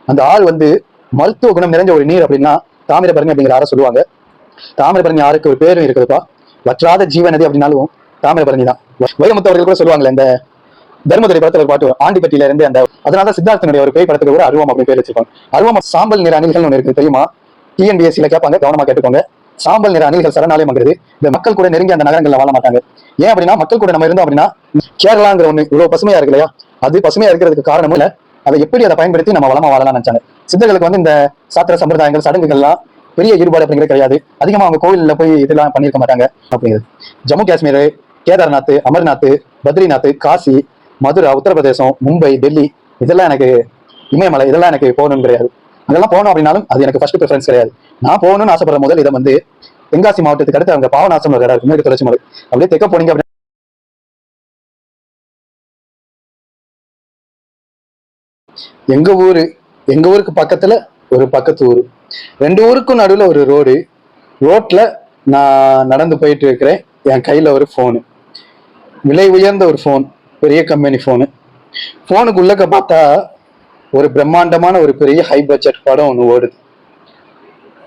அந்த ஆறு வந்து மருத்துவ குணம் நிறைஞ்ச ஒரு நீர் அப்படின்னா தாமிரபரணி அப்படிங்கிற ஆற சொல்லுவாங்க. தாமிரபரணி ஆறுக்கு ஒரு பேரும் இருக்குதுப்பா. வற்றாத ஜீவநதி அப்படின்னாலும் தாமிரபரணி தான். வைரமுத்தவர்கள் கூட சொல்லுவாங்கல்ல, இந்த தர்மதுரை படத்துல ஒரு பாட்டு ஆண்டிப்பட்டியில இருந்து அந்த அதனால சித்தார்த்தனுடைய ஒரு பேய் படத்துக்கு கூட அருவம் அப்படின்னு பேர் வச்சிருப்பாங்க. அருவம் சாம்பல் நிற அணில்கள் ஒன்று இருக்கு தெரியுமா? டிஎன்பிஎஸ்சியில கேட்பாங்க, கவனமா கேட்டுக்கோங்க. சாம்பல் நிற அணில்கள் சரணாலயம்ங்கிறது இந்த மக்கள் கூட நெருங்கி அந்த நகரங்கள்ல வாழ மாட்டாங்க. ஏன் அப்படின்னா மக்கள் கூட நம்ம இருந்தோம் அப்படின்னா கேரளாங்கிற ஒண்ணு இவ்வளவு பசுமையா இருக்கு இல்லையா, அது பசுமையா இருக்கிறதுக்கு காரணம் இல்ல, அதை எப்படி அதை பயன்படுத்தி நம்ம வளமா வாழலாம் நினைச்சாங்க. சித்தர்களுக்கு வந்து இந்த சாத்திர சம்பிரதாயங்கள் சடங்குகள்லாம் பெரிய ஈடுபாடு அப்படிங்கிறது கிடையாது. அதிகமா அவங்க கோயில்ல போய் இதெல்லாம் பண்ணியிருக்க மாட்டாங்க அப்படிங்கிறது. ஜம்மு காஷ்மீர், கேதார்நாத், அமர்நாத், பத்ரிநாத், காசி, மதுரா, உத்தரப்பிரதேசம், மும்பை, டெல்லி, இதெல்லாம் எனக்கு இமயமலை, இதெல்லாம் எனக்கு போகணும்னு கிடையாது. அதெல்லாம் போகணும் அப்படின்னாலும் அது எனக்கு ஃபர்ஸ்ட் ப்ரிஃபரன்ஸ் கிடையாது. நான் போகணும்னு ஆசைப்படுற முதல் இடம் வந்து தென்காசி மாவட்டத்துக்கு அடுத்து அவங்க பாவநாசம் ஒரு இடம் இருக்கு, மேற்கு தொடர்ச்சி மலை. அப்படியே தெக்க போனீங்க அப்படின்னா எங்க ஊருக்கு பக்கத்துல ஒரு பக்கத்து ஊரு, ரெண்டு ஊருக்கும் நடுவுல ஒரு ரோடு. ரோட்ல நான் நடந்து போயிட்டு இருக்கிறேன். என் கையில ஒரு போனு, விலை உயர்ந்த ஒரு போன், பெரிய கம்பெனி போனு. போனுக்கு உள்ளக்க பார்த்தா ஒரு பிரம்மாண்டமான ஒரு பெரிய ஹை பட்ஜெட் படம் ஒண்ணு ஓடுது.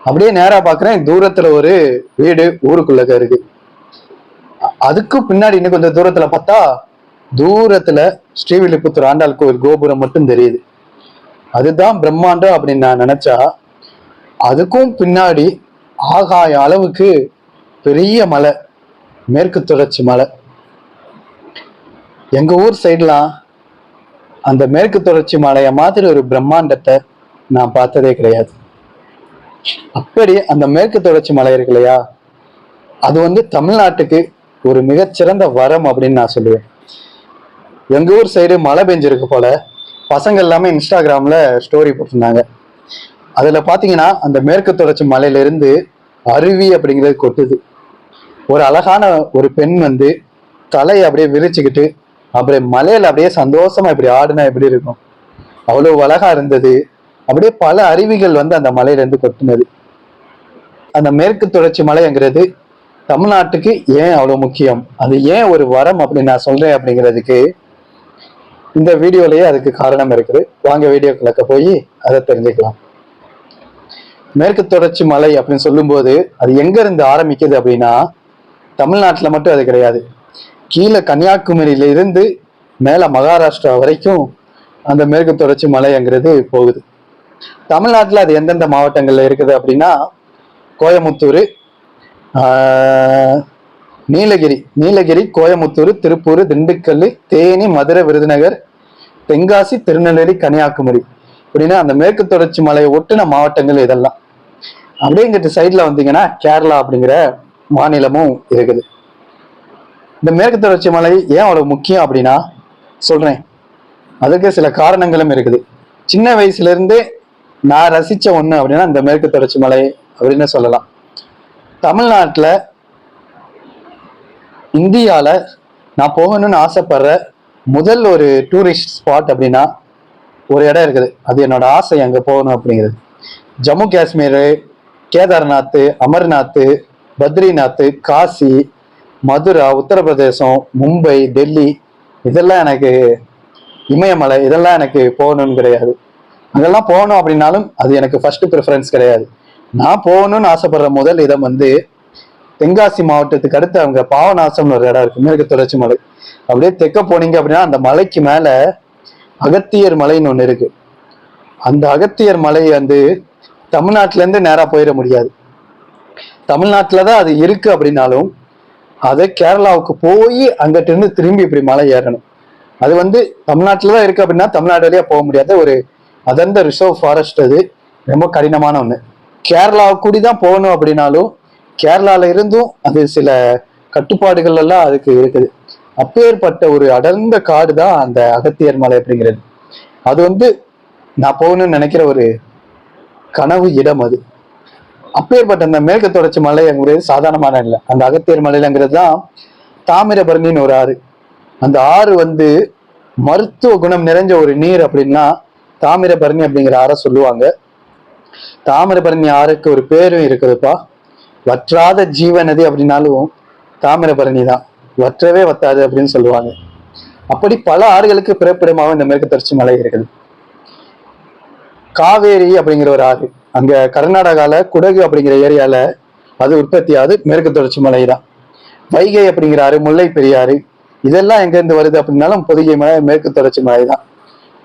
அப்படியே நேரா பாக்குறேன், தூரத்துல ஒரு வீடு ஊருக்குள்ளக்க இருக்கு. அதுக்கும் பின்னாடி இன்னும் கொஞ்சம் தூரத்துல பார்த்தா தூரத்துல ஸ்ரீவில்லிபுத்தூர் ஆண்டாள் கோவில் கோபுரம் மட்டும் தெரியுது. அதுதான் பிரம்மாண்டம் அப்படின்னு நான் நினைச்சா, அதுக்கும் பின்னாடி ஆகாய அளவுக்கு பெரிய மலை, மேற்கு தொடர்ச்சி மலை. எங்க ஊர் சைட்லாம் அந்த மேற்கு தொடர்ச்சி மலைய மாதிரி ஒரு பிரம்மாண்டத்தை நான் பார்த்ததே கிடையாது. அப்படி அந்த மேற்கு தொடர்ச்சி மலை இருக்கு இல்லையா, அது வந்து தமிழ்நாட்டுக்கு ஒரு மிகச்சிறந்த வரம் அப்படின்னு நான் சொல்லுவேன். எங்க ஊர் சைடு மழை பெஞ்சிருக்கு போல, பசங்க எல்லாமே இன்ஸ்டாகிராம்ல ஸ்டோரி போட்டிருந்தாங்க. அதுல பாத்தீங்கன்னா அந்த மேற்கு தொடர்ச்சி மலையில இருந்து அருவி அப்படிங்கிறது கொட்டுது. ஒரு அழகான ஒரு பெண் வந்து தலையை அப்படியே விரிச்சுக்கிட்டு அப்படியே மலையில அப்படியே சந்தோஷமா இப்படி ஆடுனா எப்படி இருக்கும், அவ்வளவு அழகா இருந்தது. அப்படியே பல அருவிகள் வந்து அந்த மலையில இருந்து கொட்டினது. அந்த மேற்கு தொடர்ச்சி மலைங்கிறது தமிழ்நாட்டுக்கு ஏன் அவ்வளவு முக்கியம், அது ஏன் ஒரு வரம் அப்படின்னு நான் சொல்றேன் அப்படிங்கிறதுக்கு இந்த வீடியோலயே அதுக்கு காரணம் இருக்குது. வாங்க வீடியோக்குள்ள போய் அதை தெரிஞ்சுக்கலாம். மேற்கு தொடர்ச்சி மலை அப்படின்னு சொல்லும்போது அது எங்க இருந்து ஆரம்பிக்குது அப்படின்னா, தமிழ்நாட்டுல மட்டும் அது கிடையாது. கீழே கன்னியாகுமரியில இருந்து மேல மகாராஷ்டிரா வரைக்கும் அந்த மேற்கு தொடர்ச்சி மலைங்கிறது போகுது. தமிழ்நாட்டுல அது எந்தெந்த மாவட்டங்கள்ல இருக்குது அப்படின்னா, கோயமுத்தூர், நீலகிரி, கோயமுத்தூர், திருப்பூர், திண்டுக்கல், தேனி, மதுரை, விருதுநகர், தென்காசி, திருநெல்வேலி, கன்னியாகுமரி அப்படின்னா அந்த மேற்கு தொடர்ச்சி மலையை ஒட்டின மாவட்டங்கள் இதெல்லாம். அப்படியே இங்கிட்ட சைட்ல வந்தீங்கன்னா கேரளா அப்படிங்கிற மாநிலமும் இருக்குது. இந்த மேற்கு தொடர்ச்சி மலை ஏன் அவ்வளவு முக்கியம் அப்படின்னா சொல்றேன். அதுக்கு சில காரணங்களும் இருக்குது. சின்ன வயசுல இருந்தே நான் ரசிச்ச ஒண்ணு அப்படின்னா இந்த மேற்கு தொடர்ச்சி மலை அப்படின்னு சொல்லலாம். தமிழ்நாட்டுல, இந்தியால நான் போகணும்னு ஆசைப்படுற முதல் ஒரு டூரிஸ்ட் ஸ்பாட் அப்படின்னா ஒரு இடம் இருக்குது. அது என்னோட ஆசை, அங்க போகணும் அப்படிங்கிறது. ஜம்மு காஷ்மீர், கேதார்நாத், அமர்நாத், பத்ரிநாத், காசி, மதுரா, உத்தரப்பிரதேசம், மும்பை, டெல்லி, இதெல்லாம் எனக்கு, இமயமலை, இதெல்லாம் எனக்கு போகணும்னு கிடையாது. அதெல்லாம் போகணும் அப்படின்னாலும் அது எனக்கு ஃபர்ஸ்ட் ப்ரிஃபரன்ஸ் கிடையாது. நான் போகணும்னு ஆசைப்படுற முதல் இடம் வந்து தென்காசி மாவட்டத்துக்கு அடுத்து அவங்க பாவநாசம்னு ஒரு இடம் இருக்கு, மேற்கு தொடர்ச்சி மலை. அப்படியே தெக்க போனீங்க அப்படின்னா அந்த மலைக்கு மேல அகத்தியர் மலைன்னு ஒண்ணு இருக்கு. அந்த அகத்தியர் மலை வந்து தமிழ்நாட்டுல இருந்து நேரா போயிட முடியாது. தமிழ்நாட்டுலதான் அது இருக்கு அப்படின்னாலும் அதை கேரளாவுக்கு போய் அங்கிட்ட இருந்து திரும்பி இப்படி மலை ஏறணும். அது வந்து தமிழ்நாட்டுலதான் இருக்கு அப்படின்னா தமிழ்நாடு வழியா போக முடியாத ஒரு அதர்ந்த ரிசர்வ் ஃபாரஸ்ட். அது ரொம்ப கடினமான ஒண்ணு. கேரளாவுக்கு கூடிதான் போகணும் அப்படின்னாலும் கேரளால இருந்தும் அது சில கட்டுப்பாடுகள் எல்லாம் அதுக்கு இருக்குது. அப்பேற்பட்ட ஒரு அடர்ந்த காடு தான் அந்த அகத்தியர் மலை அப்படிங்கிறது. அது வந்து நான் போகணும்னு நினைக்கிற ஒரு கனவு இடம் அது. அப்பேற்பட்ட அந்த மேற்கு தொடர்ச்சி மலைங்கிறது சாதாரணமான இல்லை. அந்த அகத்தியர் மலைங்கிறது தான் தாமிரபரணின்னு ஒரு ஆறு. அந்த ஆறு வந்து மருத்துவ குணம் நிறைஞ்ச ஒரு நீர் அப்படின்னா தாமிரபரணி அப்படிங்கிற ஆறை சொல்லுவாங்க. தாமிரபரணி ஆறுக்கு ஒரு பேரும் இருக்குதுப்பா, வற்றாத ஜீவநதி அப்படின்னாலும் தாமிரபரணி தான், வற்றவே வத்தாது அப்படின்னு சொல்லுவாங்க. அப்படி பல ஆறுகளுக்கு பிறப்பிடமாக இந்த மேற்கு தொடர்ச்சி மலை இருக்குது. காவேரி அப்படிங்கிற ஒரு ஆறு அங்க கர்நாடகால குடகு அப்படிங்கிற ஏரியால அது உற்பத்தி ஆகுது, மேற்கு தொடர்ச்சி மலை தான். வைகை அப்படிங்கிற ஆறு, முல்லை பெரியாறு, இதெல்லாம் எங்க இருந்து வருது அப்படின்னாலும் பொதிகை மலை மேற்கு தொடர்ச்சி மலை தான்.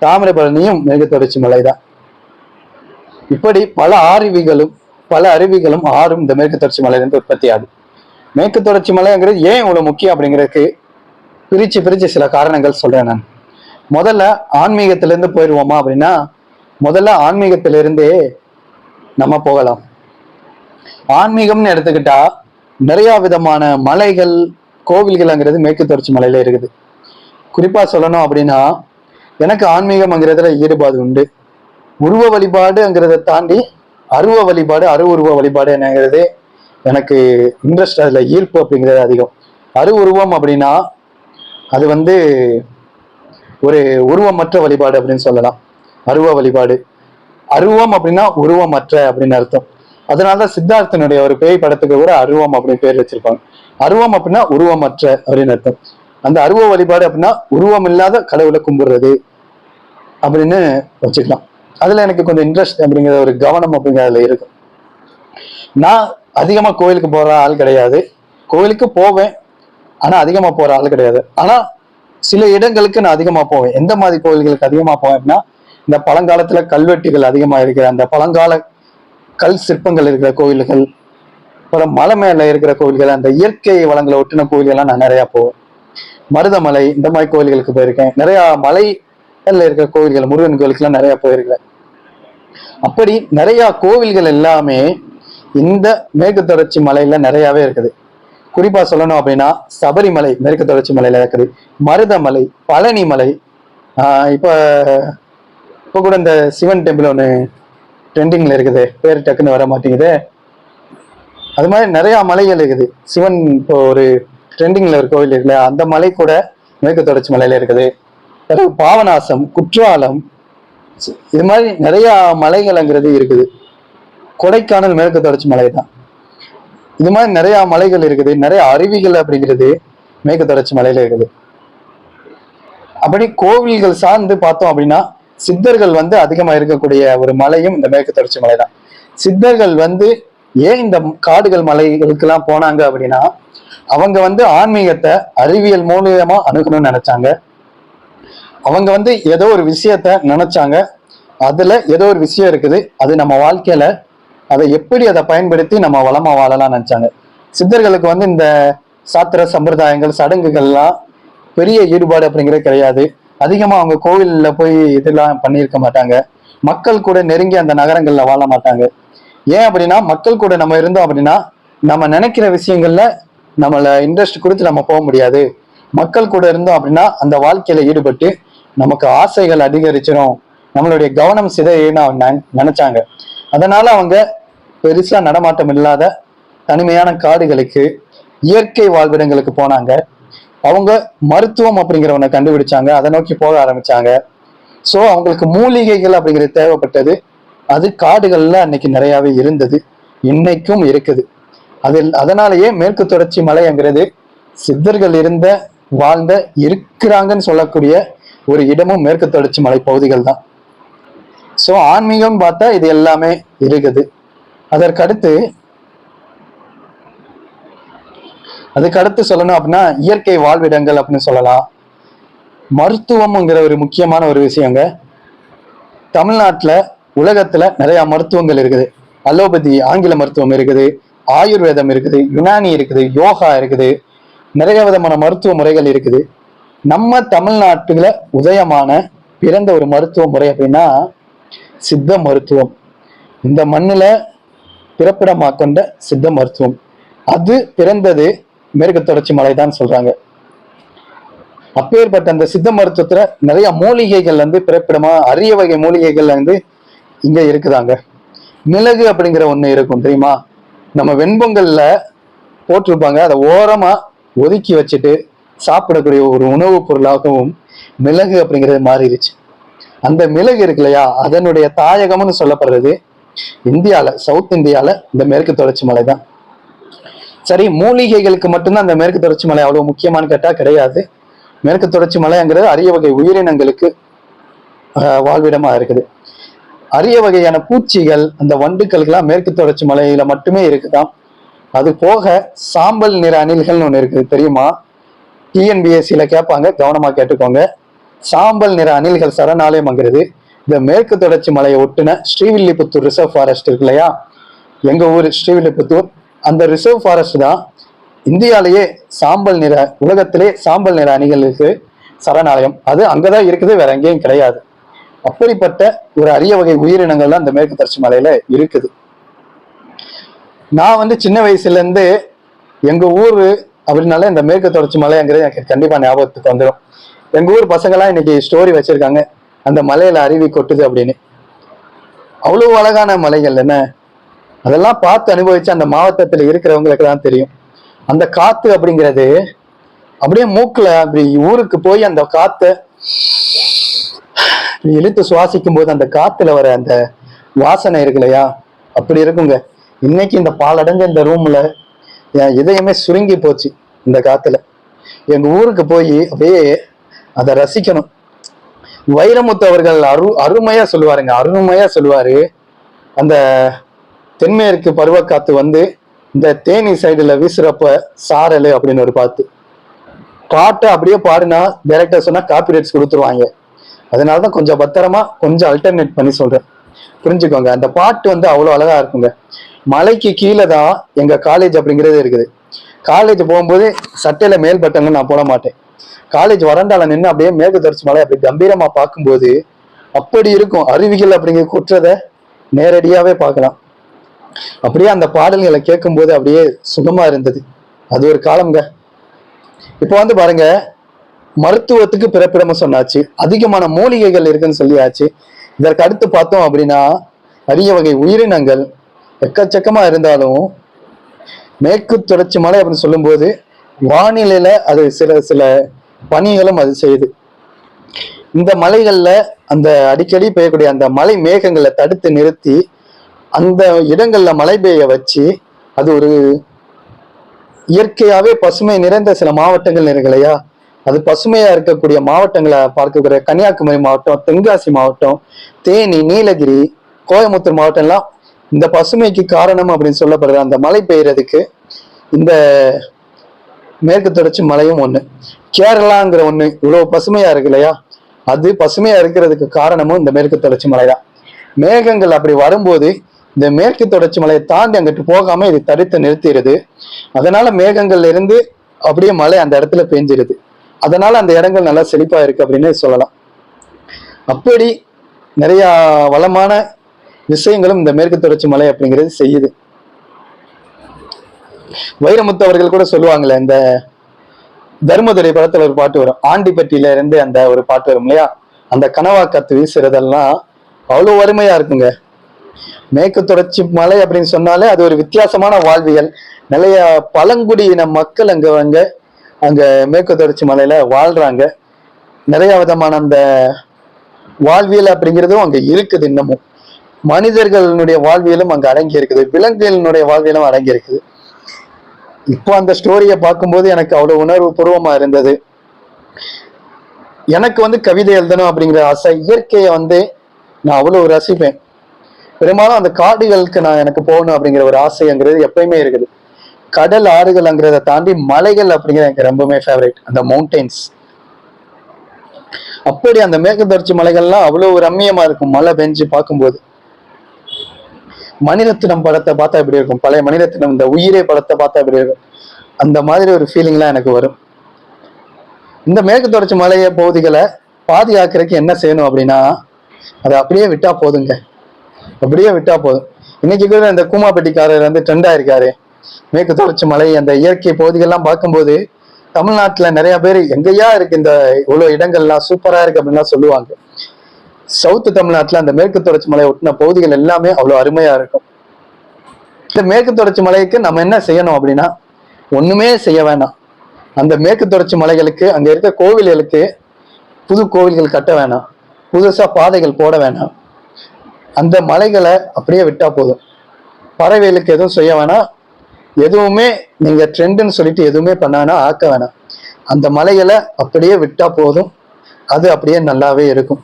தாமிரபரணியும் மேற்கு தொடர்ச்சி மலை தான். இப்படி பல அருவிகளும் ஆறும் இந்த மேற்கு தொடர்ச்சி மலையிலிருந்து உற்பத்தி ஆகுது. மேற்கு தொடர்ச்சி மலைங்கிறது ஏன் இவ்வளவு முக்கியம் அப்படிங்கிறதுக்கு பிரிச்சு சில காரணங்கள் சொல்றேன் நான். முதல்ல ஆன்மீகத்திலிருந்து போயிடுவோமா அப்படின்னா, முதல்ல ஆன்மீகத்திலிருந்தே நம்ம போகலாம். ஆன்மீகம்னு எடுத்துக்கிட்டா நிறைய விதமான மலைகள், கோவில்கள்ங்கிறது மேற்கு தொடர்ச்சி மலையில இருக்குது. குறிப்பா சொல்லணும் அப்படின்னா, எனக்கு ஆன்மீகம்ங்கிறதுல ஈடுபாடு உண்டு. உருவ வழிபாடுங்கிறத தாண்டி அருவுருவ வழிபாடு என்னங்கிறது எனக்கு இன்ட்ரெஸ்ட், அதுல ஈர்ப்பு அப்படிங்கிறது அதிகம். அருவுருவம் அப்படின்னா அது வந்து ஒரு உருவமற்ற வழிபாடு அப்படின்னு சொல்லலாம். அருவ வழிபாடு, அருவம் அப்படின்னா உருவமற்ற அப்படின்னு அர்த்தம். அதனாலதான் சித்தார்த்தனுடைய ஒரு பேய் படத்துக்கு கூட அருவம் அப்படின்னு பேர் வச்சிருப்பாங்க. அருவம் அப்படின்னா உருவமற்ற அப்படின்னு அர்த்தம். அந்த அருவ வழிபாடு அப்படின்னா உருவம் இல்லாத கடவுளை கும்பிடுறது அப்படின்னு வச்சுக்கலாம். அதுல எனக்கு கொஞ்சம் இன்ட்ரெஸ்ட் அப்படிங்கிற ஒரு கவனம் அப்படிங்கிறதுல இருக்கும். நான் அதிகமா கோயிலுக்கு போற ஆள் கிடையாது. கோயிலுக்கு போவேன், ஆனா அதிகமா போற ஆள் கிடையாது. ஆனா சில இடங்களுக்கு நான் அதிகமா போவேன். எந்த மாதிரி கோயில்களுக்கு அதிகமா போவேன் அப்படின்னா, இந்த பழங்காலத்துல கல்வெட்டுகள் அதிகமா இருக்கிற அந்த பழங்கால கல் சிற்பங்கள் இருக்கிற கோயில்கள், அப்புறம் மலை மேல இருக்கிற கோயில்கள், அந்த இயற்கை வளங்களை ஒட்டின கோயில்கள்லாம் நான் நிறைய போவேன். மருதமலை இந்த மாதிரி கோயில்களுக்கு போயிருக்கேன். நிறைய மலைகள்ல இருக்கிற கோயில்கள், முருகன் கோயிலுக்குலாம் நிறைய போயிருக்கேன். அப்படி நிறைய கோவில்கள் எல்லாமே இந்த மேற்கு தொடர்ச்சி மலையில நிறையவே இருக்குது. குறிப்பா சொல்லணும் அப்படின்னா, சபரிமலை மேற்கு தொடர்ச்சி மலையில இருக்குது, மருதமலை, பழனி மலை, இப்ப கூட இந்த சிவன் டெம்பிள் ஒண்ணு ட்ரெண்டிங்ல இருக்குது, பேர் டக்குன்னு வர மாட்டேங்குது. அது மாதிரி நிறைய மலைகள் இருக்குது. சிவன் இப்போ ஒரு ட்ரெண்டிங்ல ஒரு கோவில் இருக்குல்ல, அந்த மலை கூட மேற்கு தொடர்ச்சி மலையில இருக்குது. பிறகு பாவநாசம், குற்றாலம், இது மாதிரி நிறைய மலைகள்ங்கிறது இருக்குது. கொடைக்கானல் மேற்கு தொடர்ச்சி மலை தான். இது மாதிரி நிறைய மலைகள் இருக்குது. நிறைய அருவிகள் அப்படிங்கிறது மேற்கு தொடர்ச்சி மலையில இருக்குது. அப்படி கோவில்கள் சார்ந்து பார்த்தோம் அப்படின்னா, சித்தர்கள் அதிகமா இருக்கக்கூடிய ஒரு மலையும் இந்த மேற்கு தொடர்ச்சி மலை தான். சித்தர்கள் ஏன் இந்த காடுகள் மலைகளுக்கு எல்லாம் போனாங்க அப்படின்னா, அவங்க ஆன்மீகத்தை அறிவியல் மூலியமா அணுகணும்னு நினைச்சாங்க. அவங்க ஏதோ ஒரு விஷயத்த நினைச்சாங்க, அதுல ஏதோ ஒரு விஷயம் இருக்குது, அது நம்ம வாழ்க்கையில அதை எப்படி அதை பயன்படுத்தி நம்ம வளமா வாழலாம் நினைச்சாங்க. சித்தர்களுக்கு இந்த சாத்திர சம்பிரதாயங்கள், சடங்குகள்லாம் பெரிய ஈடுபாடு அப்படிங்கிறது கிடையாது. அதிகமா அவங்க கோவில்ல போய் இதெல்லாம் பண்ணியிருக்க மாட்டாங்க. மக்கள் கூட நெருங்கி அந்த நகரங்கள்ல வாழ மாட்டாங்க. ஏன் அப்படின்னா, மக்கள் கூட நம்ம இருந்தோம் அப்படின்னா நம்ம நினைக்கிற விஷயங்கள்ல நம்மள இன்ட்ரெஸ்ட் கொடுத்து நம்ம போக முடியாது. மக்கள் கூட இருந்தோம் அப்படின்னா அந்த வாழ்க்கையில ஈடுபட்டு நமக்கு ஆசைகள் அதிகரிச்சிடும், நம்மளுடைய கவனம் சிதைன்னு அவங்க நினைச்சாங்க. அதனால அவங்க பெருசா நடமாட்டம் இல்லாத தனிமையான காடுகளுக்கு, இயற்கை வாழ்விடங்களுக்கு போனாங்க. அவங்க மருத்துவம் அப்படிங்கிற ஒண்ணை கண்டுபிடிச்சாங்க, அதை நோக்கி போக ஆரம்பிச்சாங்க. சோ அவங்களுக்கு மூலிகைகள் அப்படிங்கிறது தேவைப்பட்டது. அது காடுகள்ல அன்னைக்கு நிறையவே இருந்தது, இன்னைக்கும் இருக்குது. அதனாலேயே மேற்கு தொடர்ச்சி மலைங்கிறது சித்தர்கள் வாழ்ந்த இருக்கிறாங்கன்னு சொல்லக்கூடிய ஒரு இடமும் மேற்கு தொடர்ச்சி மலை பகுதிகள் தான். சோ ஆன்மீகம் பார்த்தா இது எல்லாமே இருக்குது. அதுக்கடுத்து சொல்லணும் அப்படின்னா, இயற்கை வாழ்விடங்கள் அப்படின்னு சொல்லலாம். மருத்துவம்ங்கிற ஒரு முக்கியமான ஒரு விஷயங்க. தமிழ்நாட்டுல உலகத்துல நிறைய மருத்துவங்கள் இருக்குது. அலோபதி ஆங்கில மருத்துவம் இருக்குது, ஆயுர்வேதம் இருக்குது, யுனானி இருக்குது, யோகா இருக்குது, நிறைய விதமான மருத்துவ முறைகள் இருக்குது. நம்ம தமிழ்நாட்டுல உதயமான பிறந்த ஒரு மருத்துவ முறை அப்படின்னா சித்த மருத்துவம். இந்த மண்ணுல பிறப்பிடமா கொண்ட சித்த மருத்துவம். அது பிறந்தது மேற்கு தொடர்ச்சி மலை தான் சொல்றாங்க. அப்பேற்பட்ட அந்த சித்த மருத்துவத்துல நிறைய மூலிகைகள் பிறப்பிடமா, அரிய வகை மூலிகைகள் இங்க இருக்குதாங்க. மிளகு அப்படிங்கிற ஒண்ணு இருக்கும் தெரியுமா? நம்ம வெண்பொங்கல்ல போட்டிருப்பாங்க, அதை ஓரமா ஒதுக்கி வச்சுட்டு சாப்பிடக்கூடிய ஒரு உணவுப் பொருளாகவும் மிளகு அப்படிங்கிறது மாறிடுச்சு. அந்த மிளகு இருக்கு இல்லையா, அதனுடைய தாயகம்னு சொல்லப்படுறது இந்தியால, சவுத் இந்தியால இந்த மேற்கு தொடர்ச்சி மலை தான். சரி, மூலிகைகளுக்கு மட்டும்தான் அந்த மேற்கு தொடர்ச்சி மலை அவ்வளவு முக்கியமானு கேட்டா கிடையாது. மேற்கு தொடர்ச்சி மலைங்கிறது அரிய வகை உயிரினங்களுக்கு வாழ்விடமா இருக்குது. அரிய வகையான பூச்சிகள், அந்த வண்டுக்களுக்கெல்லாம் மேற்கு தொடர்ச்சி மலையில மட்டுமே இருக்குதான். அது போக சாம்பல் நிற அணில்கள்னு ஒண்ணு இருக்குது, தெரியுமா? டிஎன்பிஎஸ்சியில கேட்பாங்க, கவனமா கேட்டுக்கோங்க. சாம்பல் நிற அணில்கள் சரணாலயம்ங்கிறது இந்த மேற்கு தொடர்ச்சி மலையை ஒட்டுன ஸ்ரீவில்லிபுத்தூர் ரிசர்வ் ஃபாரஸ்ட் இருக்கு இல்லையா, எங்க ஊர் ஸ்ரீவில்லிபுத்தூர், அந்த ரிசர்வ் ஃபாரஸ்ட் தான் இந்தியாலேயே உலகத்திலே சாம்பல் நிற அணில்களுக்கு சரணாலயம். அது அங்கதான் இருக்குது, வேற எங்கேயும் கிடையாது. அப்படிப்பட்ட ஒரு அரிய வகை உயிரினங்கள்லாம் இந்த மேற்கு தொடர்ச்சி மலையில இருக்குது. நான் சின்ன வயசுல இருந்து எங்க ஊரு அப்படின்னால இந்த மேற்கு தொடர்ச்சி மலைங்கிறது எனக்கு கண்டிப்பா ஞாபகத்துக்கு வந்துடும். எங்க ஊர் பசங்கெல்லாம் இன்னைக்கு ஸ்டோரி வச்சிருக்காங்க, அந்த மலையில அருவி கொட்டுது அப்படின்னு. அவ்வளவு அழகான மலைகள் என்ன, அதெல்லாம் பார்த்து அனுபவிச்சு அந்த மாவட்டத்துல இருக்கிறவங்களுக்கு தான் தெரியும். அந்த காத்து அப்படிங்கிறது அப்படியே மூக்குல அப்படி ஊருக்கு போய் அந்த காத்தை இழுத்து சுவாசிக்கும் போது அந்த காத்துல வர அந்த வாசனை இருக்கு இல்லையா, அப்படி இருக்குங்க. இன்னைக்கு இந்த பாலடைஞ்ச இந்த ரூம்ல என் இதயமே சுருங்கி போச்சு இந்த காத்துல. எங்க ஊருக்கு போய் அப்படியே அதை ரசிக்கணும். வைரமுத்து அவர்கள் அருமையா சொல்லுவாரு. அந்த தென்மேற்கு பருவக்காத்து இந்த தேனி சைடுல வீசுறப்ப சாரல் அப்படின்னு ஒரு பாட்டை அப்படியே பாடுனா டைரக்டர் சொன்னா காப்பிரைட்ஸ் கொடுத்துருவாங்க. அதனாலதான் கொஞ்சம் பத்திரமா கொஞ்சம் அல்டர்னேட் பண்ணி சொல்றேன், புரிஞ்சுக்கோங்க. அந்த பாட்டு அவ்வளவு அழகா இருக்குங்க. மலைக்கு கீழே தான் எங்க காலேஜ் அப்படிங்கிறது இருக்குது. காலேஜ் போகும்போது சட்டையில மேல் பட்டன்னு நான் போட மாட்டேன். காலேஜ் வறண்டால நின்று அப்படியே மேற்கு தொடர்ச்சி மலை அப்படி கம்பீரமா பார்க்கும்போது அப்படி இருக்கும். அருவிகள் அப்படிங்கிற குற்றதை நேரடியாவே பார்க்கலாம். அப்படியே அந்த பாடல்களை கேட்கும் போது அப்படியே சுகமா இருந்தது. அது ஒரு காலம்ங்க. இப்போ பாருங்க, மருத்துவத்துக்கு பிறப்பிடமும் சொன்னாச்சு, அதிகமான மூலிகைகள் இருக்குன்னு சொல்லியாச்சு. இதற்கு அடுத்து பார்த்தோம் அப்படின்னா அரிய வகை உயிரினங்கள் எக்கச்சக்கமா இருந்தாலும் மேற்கு தொடர்ச்சி மலை அப்படின்னு சொல்லும் போது வானிலையில அது சில பணிகளும் அது செய்யுது. இந்த மலைகள்ல அந்த அடிக்கடி பெய்யக்கூடிய அந்த மலை மேகங்களை தடுத்து நிறுத்தி அந்த இடங்கள்ல மழை பெய்ய வச்சு அது ஒரு இயற்கையாவே பசுமை நிறைந்த சில மாவட்டங்கள் இருக்கு இல்லையா, அது பசுமையா இருக்கக்கூடிய மாவட்டங்களை பார்க்கக்கூடிய கன்னியாகுமரி மாவட்டம், தென்காசி மாவட்டம், தேனி, நீலகிரி, கோயம்புத்தூர் மாவட்டம் எல்லாம் இந்த பசுமைக்கு காரணம் அப்படின்னு சொல்லப்படுற அந்த மழை பெய்யறதுக்கு இந்த மேற்கு தொடர்ச்சி மலையும் ஒண்ணு. கேரளாங்கிற ஒண்ணு இவ்வளவு பசுமையா இருக்கு இல்லையா, அது பசுமையா இருக்கிறதுக்கு காரணமும் இந்த மேற்கு தொடர்ச்சி மலைதான். மேகங்கள் அப்படி வரும்போது இந்த மேற்கு தொடர்ச்சி மலையை தாண்டி அங்கிட்டு போகாம இது தடுத்து நிறுத்திடுது. அதனால மேகங்கள்ல இருந்து அப்படியே மழை அந்த இடத்துல பெஞ்சிருது. அதனால அந்த இடங்கள் நல்லா செழிப்பா இருக்கு அப்படின்னு சொல்லலாம். அப்படி நிறைய வளமான விஷயங்களும் இந்த மேற்கு தொடர்ச்சி மலை அப்படிங்கிறது செய்யுது. வைரமுத்து அவர்கள் கூட சொல்லுவாங்களே, இந்த தர்மதுரை படத்துல ஒரு பாட்டு வரும், ஆண்டிப்பட்டியில இருந்து அந்த ஒரு பாட்டு வரும் இல்லையா, அந்த கனவா காத்து வீசுறதெல்லாம் அவ்வளவு அருமையா இருக்குங்க. மேற்கு தொடர்ச்சி மலை அப்படின்னு சொன்னாலே அது ஒரு வித்தியாசமான வாழ்வியல். நிறைய பழங்குடியின மக்கள் அங்க மேற்கு தொடர்ச்சி மலையில வாழ்றாங்க. நிறைய விதமான அந்த வாழ்வியல் அப்படிங்கிறதும் அங்க இருக்குது. இன்னமும் மனிதர்களுடைய வாழ்வியலும் அங்க அடங்கி இருக்குது, விலங்குகளினுடைய வாழ்வியலும் அடங்கி இருக்குது. இப்போ அந்த ஸ்டோரியை பார்க்கும்போது எனக்கு அவ்வளவு உணர்வு பூர்வமா இருந்தது. எனக்கு கவிதை எழுதணும் அப்படிங்கிற ஆசை. இயற்கையை நான் அவ்வளவு ரசிப்பேன். பெரும்பாலும் அந்த காடுகளுக்கு எனக்கு போகணும் அப்படிங்கிற ஒரு ஆசைங்கிறது எப்பயுமே இருக்குது. கடல், ஆறுகள்ங்கிறத தாண்டி மலைகள் அப்படிங்கிறது எனக்கு ரொம்பவுமே ஃபேவரட், அந்த மவுண்டெயின்ஸ். அப்படி அந்த மேற்கு தொடர்ச்சி மலைகள்லாம் அவ்வளவு ரம்மியமா இருக்கும் மழை பெஞ்சு பார்க்கும்போது. மணிரத்னம் படத்தை பார்த்தா எப்படி இருக்கும், பழைய மணிரத்னம் இந்த உயிரே படத்தை பார்த்தா எப்படி இருக்கும், அந்த மாதிரி ஒரு ஃபீலிங்லாம் எனக்கு வரும். இந்த மேற்கு தொடர்ச்சி மலைய பகுதிகளை பாதுகாக்கிறதுக்கு என்ன செய்யணும் அப்படின்னா, அதை அப்படியே விட்டா போதுங்க, அப்படியே விட்டா போதும். இன்னைக்கு கூட இந்த கூமாப்பட்டிக்காரர் ட்ரெண்டா இருக்காரு. மேற்கு தொடர்ச்சி மலை அந்த இயற்கை பகுதிகள்லாம் பார்க்கும்போது தமிழ்நாட்டுல நிறைய பேர் எங்கேயா இருக்கு இந்த இவ்வளவு இடங்கள்லாம் சூப்பரா இருக்கு அப்படின்லாம் சொல்லுவாங்க. சவுத் தமிழ்நாட்டுல அந்த மேற்கு தொடர்ச்சி மலையை ஒட்டின பகுதிகள் எல்லாமே அவ்வளவு அருமையா இருக்கும். இந்த மேற்கு தொடர்ச்சி மலைக்கு நம்ம என்ன செய்யணும் அப்படின்னா, ஒண்ணுமே செய்ய வேணாம். அந்த மேற்கு தொடர்ச்சி மலைகளுக்கு அங்க இருக்க கோவில்களுக்கு புது கோவில்கள் கட்ட வேணாம், புதுசா பாதைகள் போட வேணாம். அந்த மலைகளை அப்படியே விட்டா போதும். பறவைகளுக்கு எதுவும் செய்ய வேணாம், எதுவுமே நீங்க ட்ரெண்டுன்னு சொல்லிட்டு எதுவுமே பண்ண வேணாம், ஆக்க வேணாம். அந்த மலைகளை அப்படியே விட்டா போதும், அது அப்படியே நல்லாவே இருக்கும்.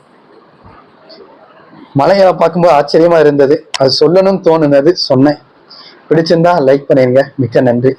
மலையை பார்க்கும்போது ஆச்சரியமா இருந்தது, அது சொல்லணும்னு தோணுனது சொன்னேன். பிடிச்சிருந்தா லைக் பண்ணிருங்க. மிக்க நன்றி.